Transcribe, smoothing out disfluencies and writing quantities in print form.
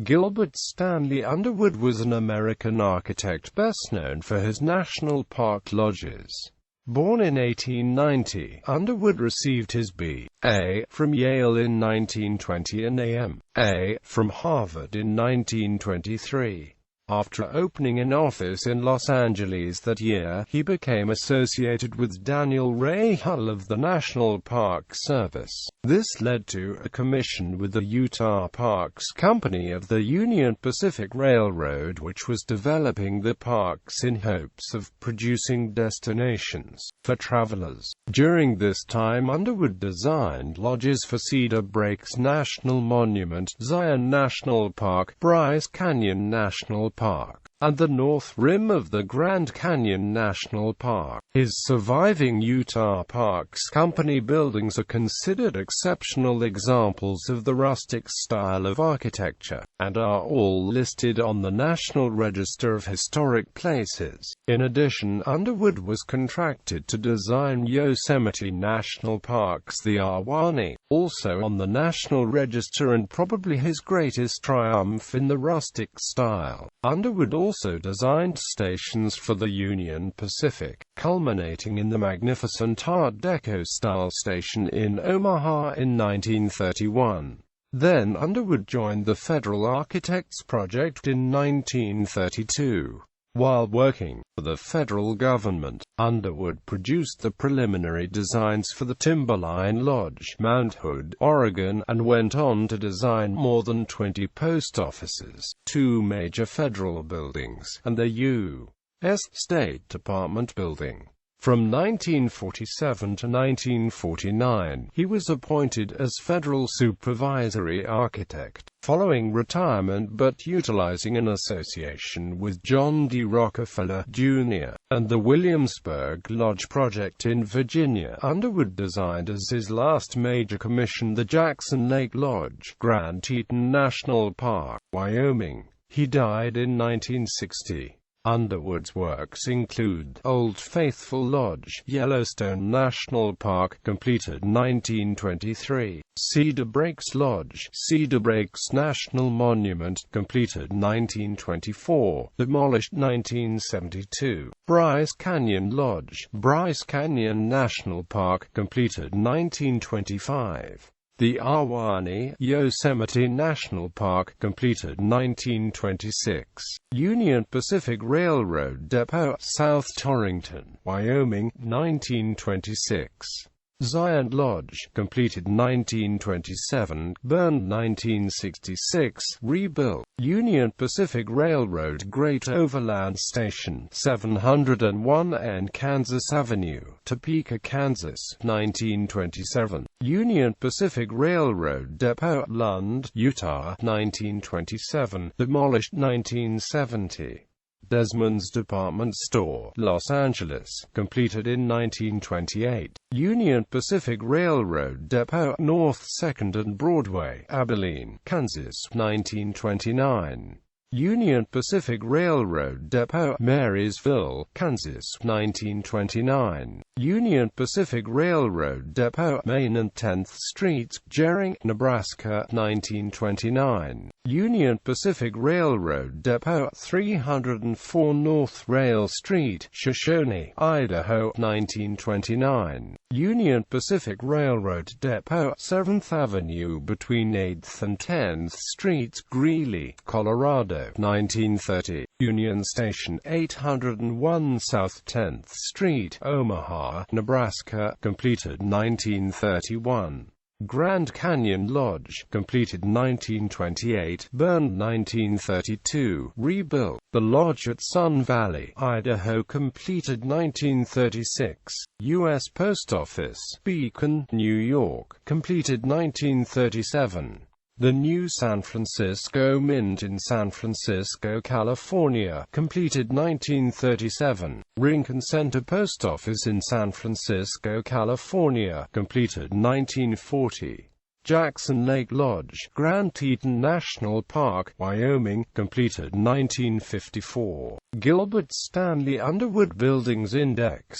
Gilbert Stanley Underwood was an American architect best known for his national park lodges. Born in 1890, Underwood received his B.A. from Yale in 1920 and M.A. from Harvard in 1923. After opening an office in Los Angeles that year, he became associated with Daniel Ray Hull of the National Park Service. This led to a commission with the Utah Parks Company of the Union Pacific Railroad, which was developing the parks in hopes of producing destinations for travelers. During this time, Underwood designed lodges for Cedar Breaks National Monument, Zion National Park, Bryce Canyon National Park, and the North Rim of the Grand Canyon National Park. His surviving Utah Parks Company buildings are considered exceptional examples of the rustic style of architecture, and are all listed on the National Register of Historic Places. In addition, Underwood was contracted to design Yosemite National Park's the Ahwahnee, also on the National Register and probably his greatest triumph in the rustic style. Underwood also designed stations for the Union Pacific, culminating in the magnificent Art Deco-style station in Omaha in 1931. Then Underwood joined the Federal Architects Project in 1932. While working for the federal government, Underwood produced the preliminary designs for the Timberline Lodge, Mount Hood, Oregon, and went on to design more than 20 post offices, 2 major federal buildings, and the U.S. State Department building. From 1947 to 1949, he was appointed as federal supervisory architect, following retirement but utilizing an association with John D. Rockefeller, Jr., and the Williamsburg Lodge project in Virginia. Underwood designed as his last major commission the Jackson Lake Lodge, Grand Teton National Park, Wyoming. He died in 1960. Underwood's works include Old Faithful Lodge, Yellowstone National Park, completed 1923, Cedar Breaks Lodge, Cedar Breaks National Monument, completed 1924, demolished 1972, Bryce Canyon Lodge, Bryce Canyon National Park, completed 1925. The Ahwahnee, Yosemite National Park, completed 1926. Union Pacific Railroad Depot, South Torrington, Wyoming, 1926. Zion Lodge, completed 1927, burned 1966, rebuilt. Union Pacific Railroad Great Overland Station, 701 N Kansas Avenue, Topeka, Kansas, 1927. Union Pacific Railroad Depot, Lund, Utah, 1927, demolished 1970. Desmond's Department Store, Los Angeles, completed in 1928. Union Pacific Railroad Depot, North 2nd and Broadway, Abilene, Kansas, 1929. Union Pacific Railroad Depot, Marysville, Kansas, 1929. Union Pacific Railroad Depot, Main and 10th Streets, Gering, Nebraska, 1929. Union Pacific Railroad Depot, 304 North Rail Street, Shoshone, Idaho, 1929. Union Pacific Railroad Depot, 7th Avenue between 8th and 10th Streets, Greeley, Colorado, 1930. Union Station, 801 South 10th Street, Omaha, Nebraska, completed 1931. Grand Canyon Lodge, completed 1928, burned 1932, rebuilt. The Lodge at Sun Valley, Idaho, completed 1936. U.S. Post Office, Beacon, New York, completed 1937. The New San Francisco Mint in San Francisco, California, completed 1937. Rincon Center Post Office in San Francisco, California, completed 1940. Jackson Lake Lodge, Grand Teton National Park, Wyoming, completed 1954. Gilbert Stanley Underwood Buildings Index.